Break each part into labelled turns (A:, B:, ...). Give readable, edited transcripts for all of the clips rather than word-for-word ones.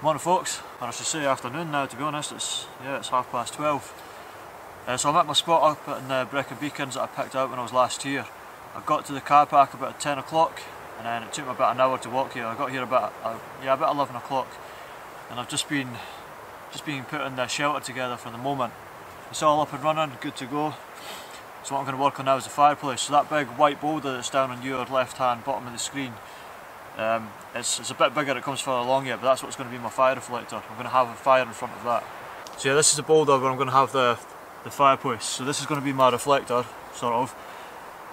A: Morning folks, or I should say afternoon now to be honest, it's 12:30. So I'm at my spot up in the Brecon Beacons that I picked out when I was last here. I got to the car park about 10 o'clock and then it took me about an hour to walk here. I got here about 11 o'clock and I've just been putting the shelter together for the moment. It's all up and running, good to go. So what I'm going to work on now is the fireplace. So that big white boulder that's down on your left hand bottom of the screen, it's a bit bigger, it comes further along yet, but that's what's going to be my fire reflector. I'm going to have a fire in front of that. So yeah, this is the boulder where I'm going to have the fireplace. So this is going to be my reflector, sort of,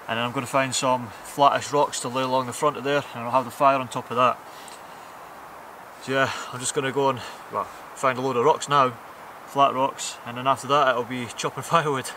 A: and then I'm going to find some flattish rocks to lay along the front of there, and I'll have the fire on top of that. So yeah, I'm just going to go and find a load of rocks now, flat rocks, and then after that it'll be chopping firewood.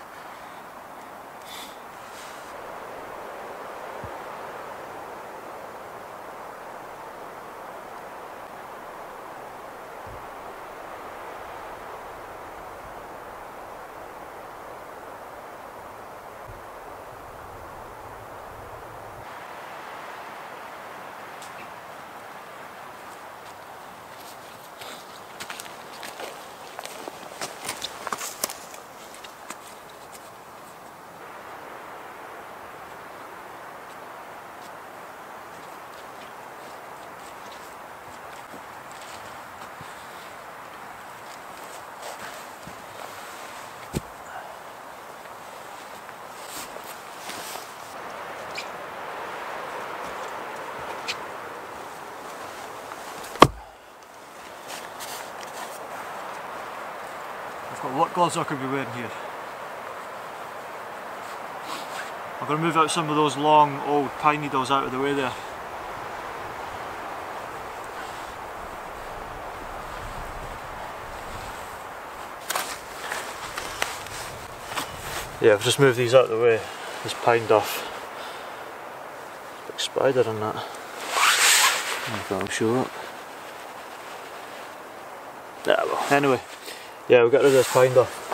A: I've got what gloves I could be wearing here. I'm going to move out some of those long old pine needles out of the way there. Yeah, I've just moved these out of the way, this pine duff. Big spider in that. I think that'll show up. Yeah, well, anyway, yeah, we'll get rid of this pine duff.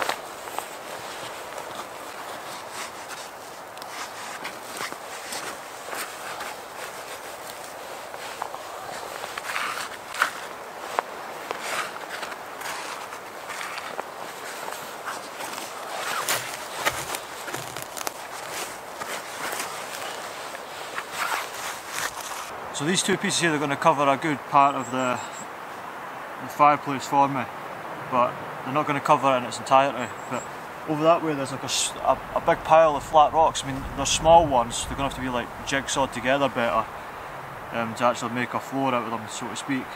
A: So these two pieces here are going to cover a good part of the fireplace for me, but they're not going to cover it in its entirety. But over that way there's like a big pile of flat rocks. I mean, they're small ones, they're going to have to be like jigsawed together better to actually make a floor out of them, so to speak,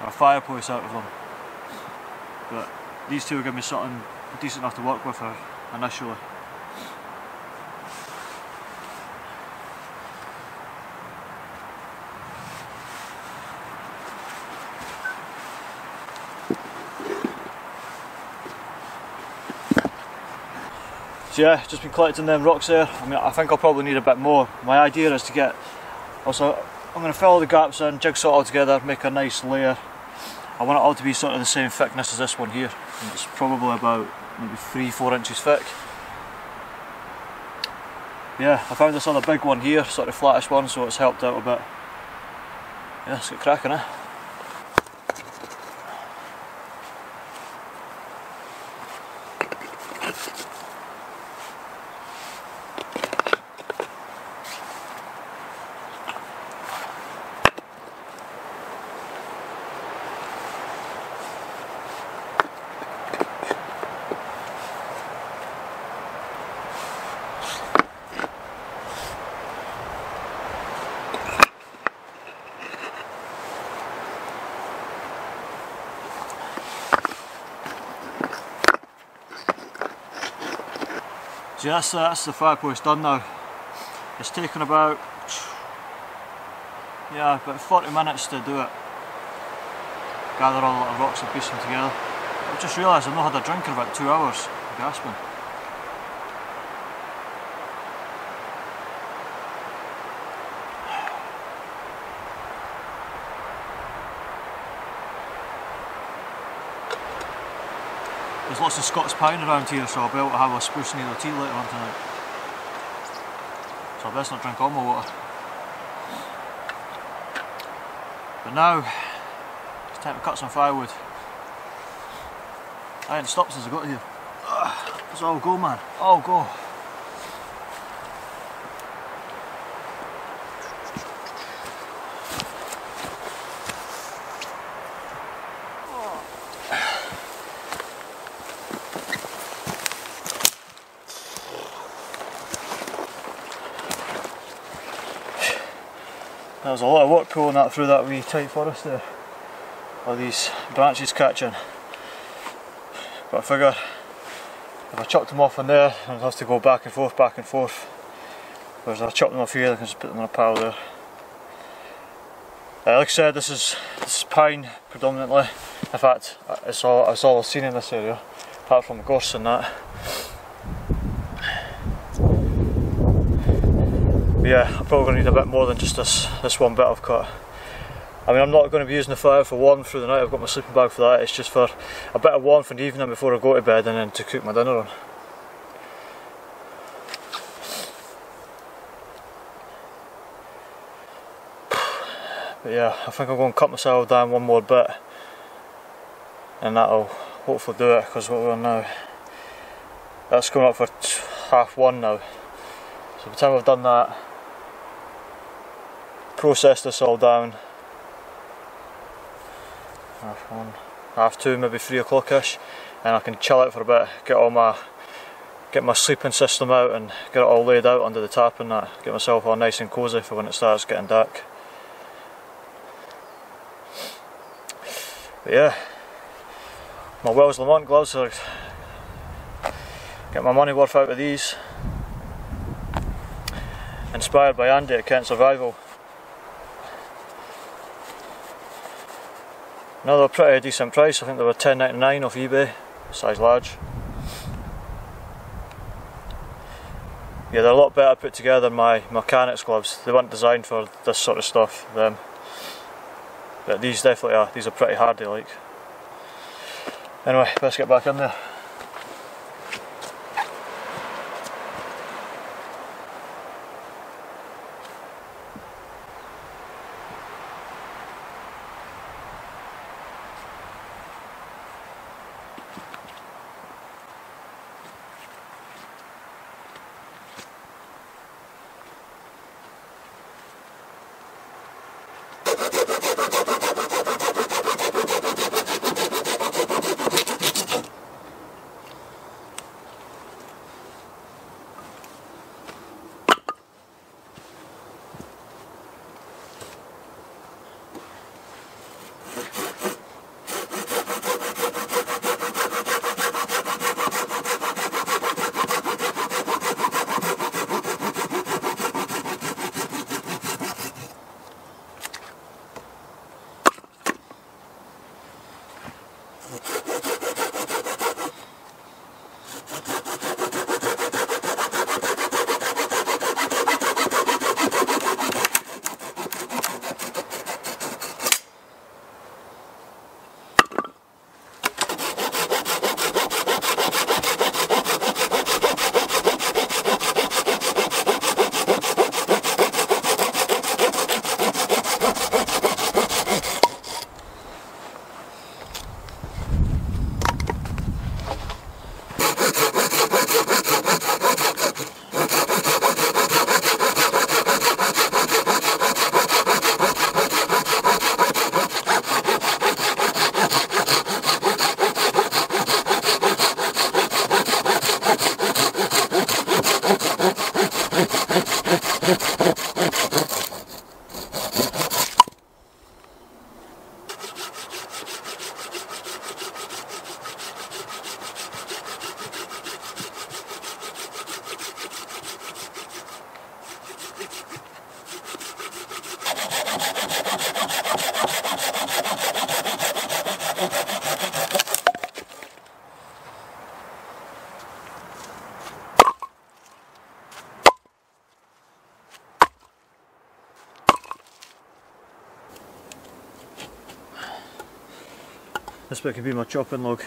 A: or a fireplace out of them. But these two will give me something decent enough to work with initially. So yeah, just been collecting them rocks there. I mean, I think I'll probably need a bit more. My idea is to get, also I'm going to fill all the gaps in, jigsaw it all together, make a nice layer. I want it all to be sort of the same thickness as this one here. And it's probably about maybe 3-4 inches thick. Yeah, I found this other big one here, sort of flattish one, so it's helped out a bit. Yeah, let's get cracking, eh? So yeah, that's the fireplace done now. It's taken about 40 minutes to do it. Gather all the little rocks and piece them together. I've just realised I've not had a drink in about 2 hours. I'm gasping. There's lots of Scots pine around here, so I'll be able to have a spruce needle tea later on tonight. So I best not drink all my water. But now, it's time to cut some firewood. I haven't stopped since I got here. Let's all go, man. All go. There was a lot of work pulling that through that wee tight forest there. All these branches catching. But I figure if I chopped them off in there, I'd have to go back and forth. Whereas if I chop them off here, I can just put them in a pile there. Like I said, this is pine predominantly. In fact, it's all I've seen in this area, apart from gorse and that. Yeah, I'm probably going to need a bit more than just this one bit I've cut. I mean, I'm not going to be using the fire for warmth through the night. I've got my sleeping bag for that. It's just for a bit of warmth in the evening before I go to bed, and then to cook my dinner on. But yeah, I think I'm going to cut myself down one more bit, and that'll hopefully do it, because what we're on now, that's coming up for 1:30 now. So by the time I've done that, process this all down, 1:30, 2:30, maybe 3 o'clock-ish, and I can chill out for a bit, get my sleeping system out and get it all laid out under the tap and that, get myself all nice and cosy for when it starts getting dark. But yeah, My Wells Lamont gloves are get my money worth out of these. Inspired by Andy at Kent Survival. Another pretty decent price, I think they were $10.99 off eBay, size large. Yeah, they're a lot better put together than my mechanics gloves. They weren't designed for this sort of stuff, them. But these definitely are, these are pretty hardy like. Anyway, let's get back in there. This bit could be my chopping log.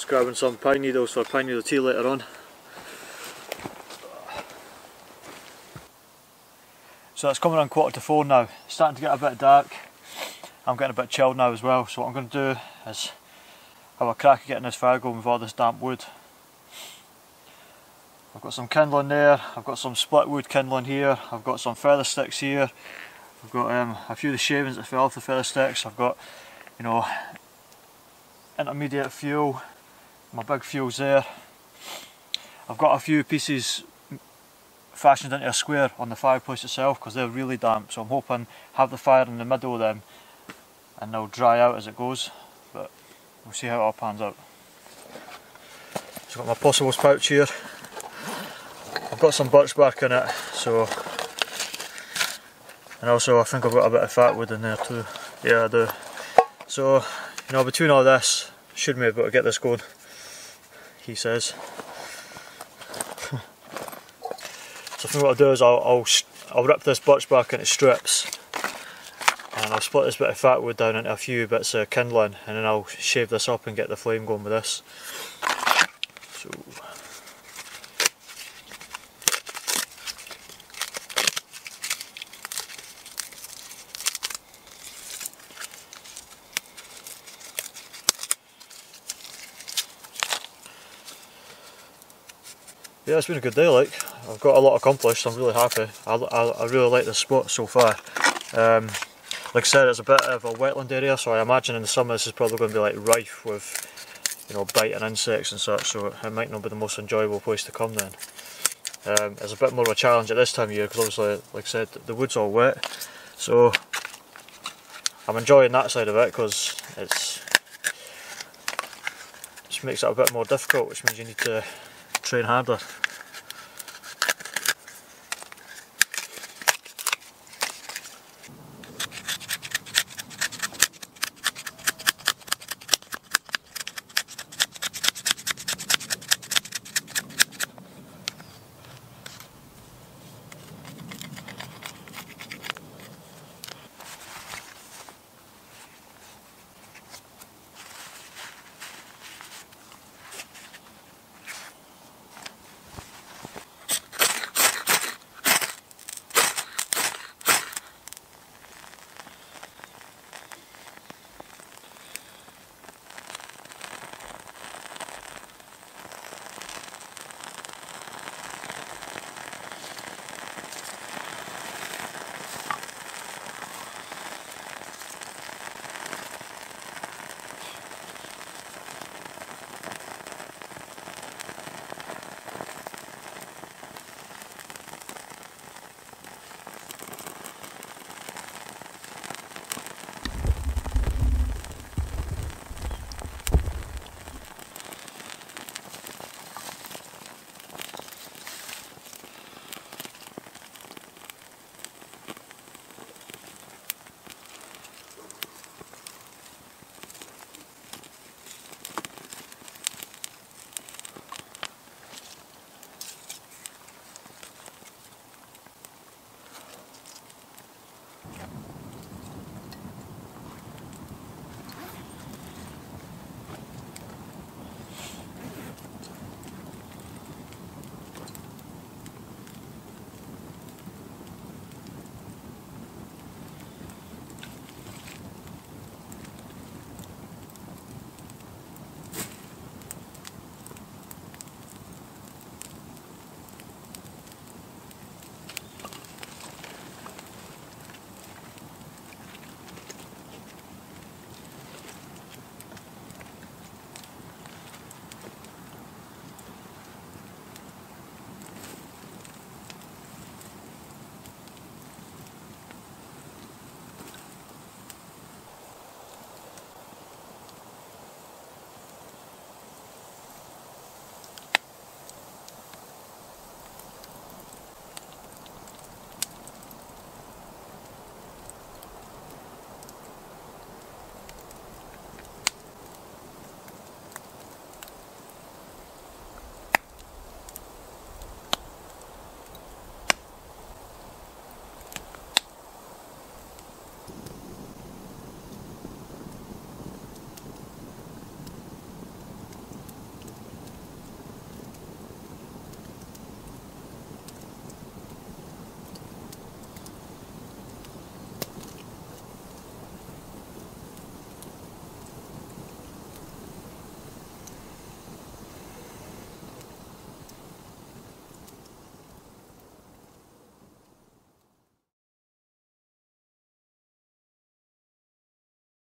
A: Just grabbing some pine needles for pine needle tea later on. So it's coming on 3:45 now. It's starting to get a bit dark. I'm getting a bit chilled now as well, so what I'm going to do is have a crack at getting this fire going with all this damp wood. I've got some kindling there, I've got some split wood kindling here, I've got some feather sticks here, I've got a few of the shavings that fell off the feather sticks, I've got, you know, intermediate fuel, my big fuel's there. I've got a few pieces fashioned into a square on the fireplace itself because they're really damp, so I'm hoping have the fire in the middle of them and they'll dry out as it goes, but we'll see how it all pans out. So I've got my possibles pouch here. I've got some birch bark in it, so, and also I think I've got a bit of fat wood in there too. Yeah, I do. So, you know, between all this, should be able to get this going, he says. So I think what I'll do is I'll rip this birch bark into strips, and I'll split this bit of fat wood down into a few bits of kindling, and then I'll shave this up and get the flame going with this. So. Yeah, it's been a good day, like. I've got a lot accomplished, I'm really happy. I really like this spot so far. Like I said, it's a bit of a wetland area, so I imagine in the summer this is probably going to be like rife with, you know, biting insects and such, so it might not be the most enjoyable place to come then. It's a bit more of a challenge at this time of year because obviously, like I said, the wood's all wet, so I'm enjoying that side of it because it just makes it a bit more difficult, which means you need to train harder.